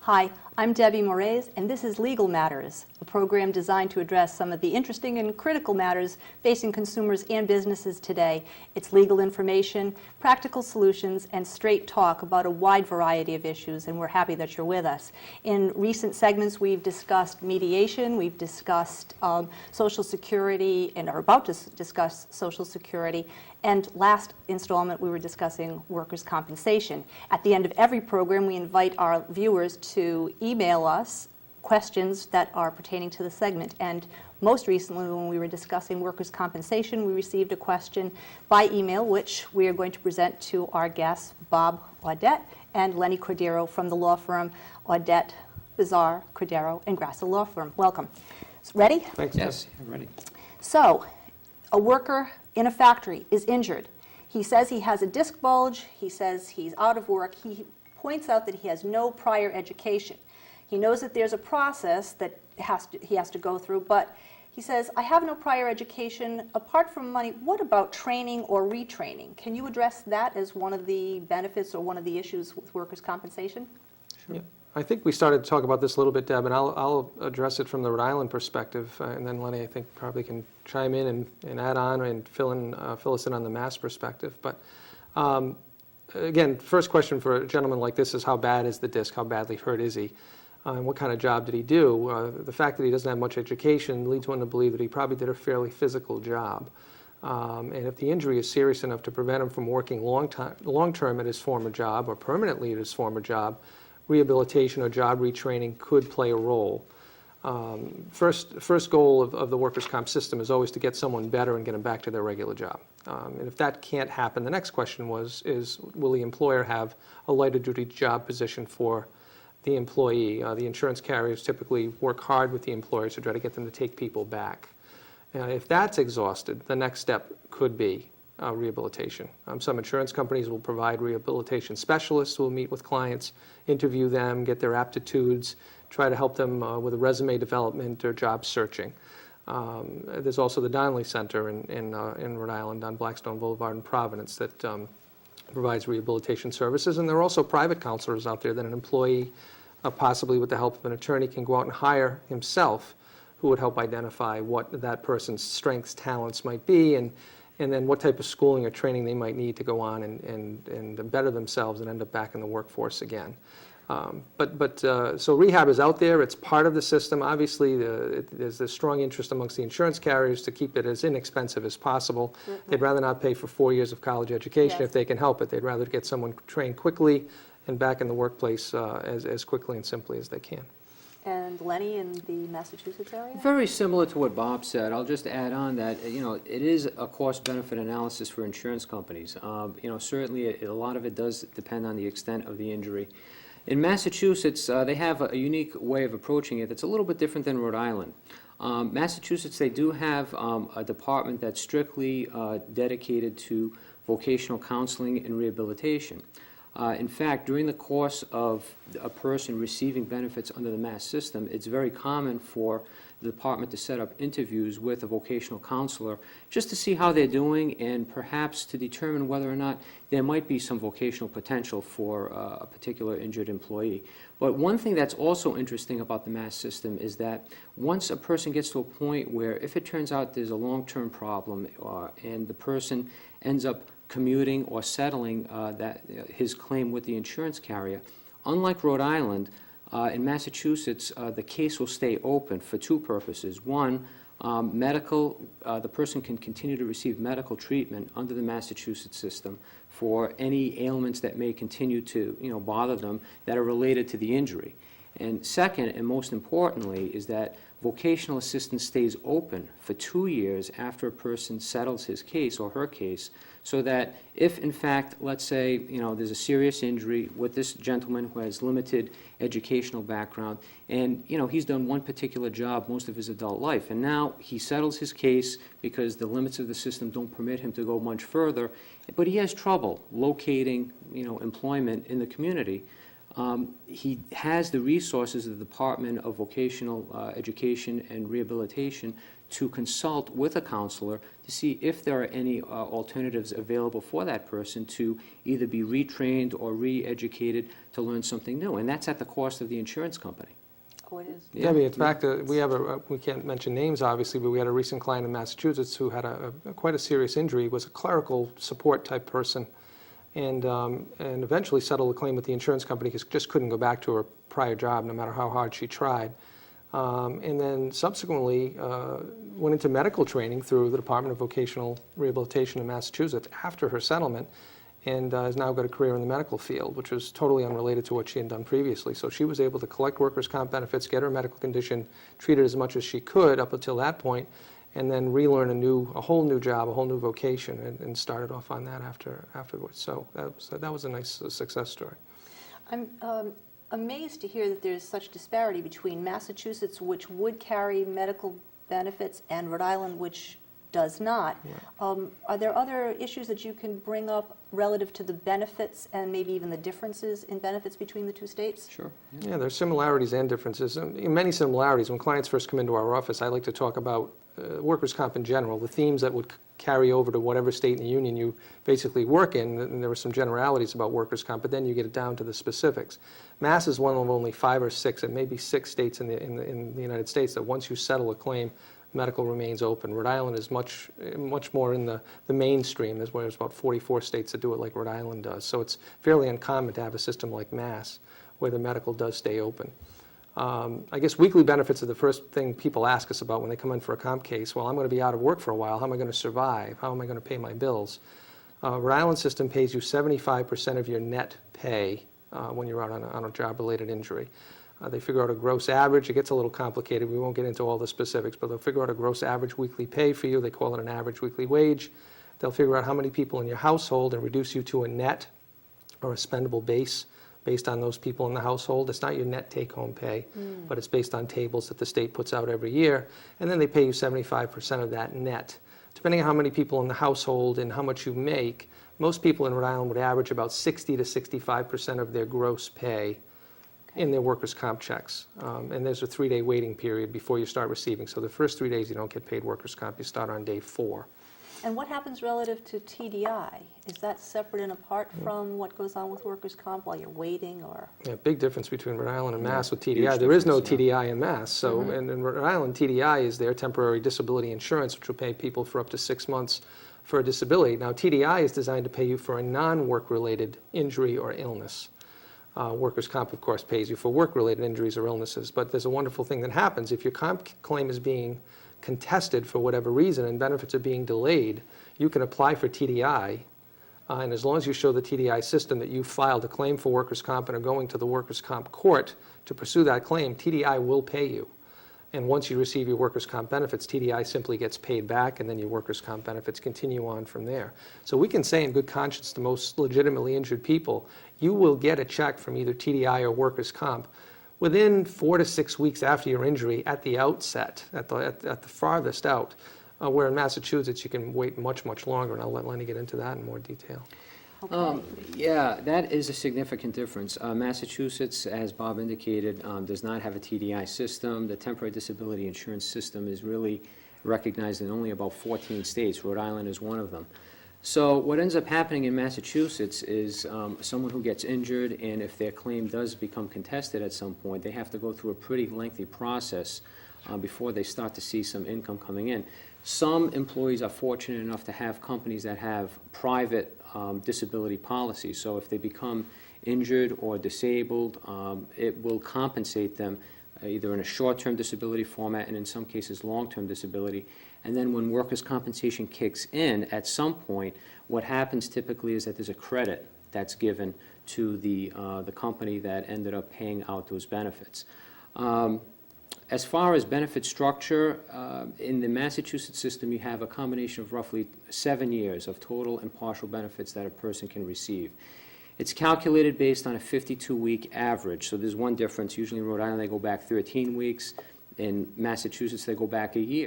Hi, I'm Debbie Moraes, and this is Legal Matters, a program designed to address some of the interesting and critical matters facing consumers and businesses today. It's legal information, practical solutions, and straight talk about a wide variety of issues, and we're happy that you're with us. In recent segments, we've discussed mediation, we've discussed Social Security, and are about to discuss Social Security, and last installment, we were discussing workers' compensation. At the end of every program, we invite our viewers to email us questions that are pertaining to the segment. And most recently, when we were discussing workers' compensation, we received a question by email, which we are going to present to our guests, Bob Audette and Lenny Cordeiro from the law firm Audette, Bazaar, Cordeiro, and Grasso law firm. Welcome. Ready? Thanks. Yes, I'm ready. So, a worker in a factory is injured. He says he has a disc bulge. He says he's out of work. He points out that he has no prior education. He knows that there's a process that he has to go through, but he says, I have no prior education. Apart from money, what about training or retraining? Can you address that as one of the benefits or one of the issues with workers' compensation? Sure. Yeah. I think we started to talk about this a little bit, Deb, and I'll address it from the Rhode Island perspective, and then Lenny, I think, probably can chime in and add on and fill us in on the Mass perspective. But again, first question for a gentleman like this is, how bad is the disc? How badly hurt is he? And what kind of job did he do? The fact that he doesn't have much education leads one to believe that he probably did a fairly physical job. And if the injury is serious enough to prevent him from working long-term at his former job or permanently at his former job, rehabilitation or job retraining could play a role. First goal of the workers' comp system is always to get someone better and get them back to their regular job. And if that can't happen, the next question is will the employer have a lighter duty job position for the employee? The insurance carriers typically work hard with the employers to try to get them to take people back. If that's exhausted, the next step could be rehabilitation. Some insurance companies will provide rehabilitation specialists who will meet with clients, interview them, get their aptitudes, try to help them with a resume development or job searching. There's also the Donnelly Center in Rhode Island on Blackstone Boulevard in Providence that provides rehabilitation services. And there are also private counselors out there that an employee, possibly with the help of an attorney, can go out and hire himself, who would help identify what that person's strengths, talents might be, and then what type of schooling or training they might need to go on and better themselves and end up back in the workforce again. So rehab is out there. It's part of the system. Obviously, there's a strong interest amongst the insurance carriers to keep it as inexpensive as possible. Mm-hmm. They'd rather not pay for 4 years of college education if they can help it. They'd rather get someone trained quickly and back in the workplace as quickly and simply as they can. And Lenny, in the Massachusetts area? Very similar to what Bob said. I'll just add on that, it is a cost-benefit analysis for insurance companies. Certainly a lot of it does depend on the extent of the injury. In Massachusetts, they have a unique way of approaching it that's a little bit different than Rhode Island. Massachusetts, they do have a department that's strictly dedicated to vocational counseling and rehabilitation. In fact, during the course of a person receiving benefits under the Mass system, it's very common for the department to set up interviews with a vocational counselor just to see how they're doing and perhaps to determine whether or not there might be some vocational potential for a particular injured employee. But one thing that's also interesting about the Mass system is that once a person gets to a point where if it turns out there's a long-term problem and the person ends up commuting or settling his claim with the insurance carrier, unlike Rhode Island, in Massachusetts, the case will stay open for two purposes. One, the person can continue to receive medical treatment under the Massachusetts system for any ailments that may continue to bother them that are related to the injury. And second, and most importantly, is that vocational assistance stays open for 2 years after a person settles his case or her case, so that if, in fact, let's say, there's a serious injury with this gentleman who has limited educational background, and, he's done one particular job most of his adult life, and now he settles his case because the limits of the system don't permit him to go much further, but he has trouble locating, employment in the community. He has the resources of the Department of Vocational Education and Rehabilitation to consult with a counselor to see if there are any alternatives available for that person to either be retrained or re-educated to learn something new. And that's at the cost of the insurance company. Oh, it is. Yeah. Debbie, in fact, we can't mention names, obviously, but we had a recent client in Massachusetts who had quite a serious injury, was a clerical support type person, and eventually settled a claim with the insurance company because just couldn't go back to her prior job no matter how hard she tried. And then subsequently went into medical training through the Department of Vocational Rehabilitation in Massachusetts after her settlement, and has now got a career in the medical field, which was totally unrelated to what she had done previously. So she was able to collect workers' comp benefits, get her medical condition treated as much as she could up until that point, and then relearn a whole new job, a whole new vocation, and started off on that afterwards. So that was a nice success story. I'm amazed to hear that there's such disparity between Massachusetts, which would carry medical benefits, and Rhode Island, which does not. Are there other issues that you can bring up relative to the benefits and maybe even the differences in benefits between the two states? Sure. Yeah, there's similarities and differences. Many similarities. When clients first come into our office, I like to talk about workers' comp in general, the themes that would carry over to whatever state in the union you basically work in, and there were some generalities about workers' comp, but then you get it down to the specifics. Mass is one of only 5 or 6, and maybe 6 states in the United States that once you settle a claim, medical remains open. Rhode Island is much more in the mainstream. There's about 44 states that do it like Rhode Island does. So it's fairly uncommon to have a system like Mass where the medical does stay open. I guess weekly benefits are the first thing people ask us about when they come in for a comp case. Well, I'm going to be out of work for a while. How am I going to survive? How am I going to pay my bills? Rhode Island system pays you 75% of your net pay when you're out on a job-related injury. They figure out a gross average. It gets a little complicated. We won't get into all the specifics, but they'll figure out a gross average weekly pay for you. They call it an average weekly wage. They'll figure out how many people in your household and reduce you to a net or a spendable base based on those people in the household. It's not your net take-home pay, but it's based on tables that the state puts out every year. And then they pay you 75% of that net. Depending on how many people in the household and how much you make, most people in Rhode Island would average about 60 to 65% of their gross pay in their workers' comp checks. And there's a 3-day waiting period before you start receiving. So the first 3 days you don't get paid workers' comp. You start on day 4. And what happens relative to TDI? Is that separate and apart from what goes on with workers' comp while you're waiting, or? Yeah, big difference between Rhode Island and Mass with TDI. Huge There is no difference, TDI in Mass. So and in Rhode Island, TDI is their temporary disability insurance, which will pay people for up to 6 months for a disability. Now, TDI is designed to pay you for a non-work-related injury or illness. Workers' comp, of course, pays you for work-related injuries or illnesses. But there's a wonderful thing that happens. If your comp claim is being contested for whatever reason and benefits are being delayed, you can apply for TDI. And as long as you show the TDI system that you filed a claim for workers' comp and are going to the workers' comp court to pursue that claim, TDI will pay you. And once you receive your workers' comp benefits, TDI simply gets paid back, and then your workers' comp benefits continue on from there. So we can say in good conscience to most legitimately injured people, you will get a check from either TDI or workers' comp within 4 to 6 weeks after your injury at the outset, at the farthest out. Where in Massachusetts, you can wait much, much longer, and I'll let Lenny get into that in more detail. Yeah, that is a significant difference. Massachusetts, as Bob indicated, does not have a TDI system. The temporary disability insurance system is really recognized in only about 14 states. Rhode Island is one of them. So what ends up happening in Massachusetts is someone who gets injured, and if their claim does become contested at some point, they have to go through a pretty lengthy process before they start to see some income coming in. Some employees are fortunate enough to have companies that have private disability policies. So if they become injured or disabled, it will compensate them either in a short-term disability format and in some cases long-term disability. And then when workers' compensation kicks in, at some point, what happens typically is that there's a credit that's given to the company that ended up paying out those benefits. As far as benefit structure, in the Massachusetts system, you have a combination of roughly 7 years of total and partial benefits that a person can receive. It's calculated based on a 52-week average, so there's one difference. Usually in Rhode Island, they go back 13 weeks. In Massachusetts, they go back a year.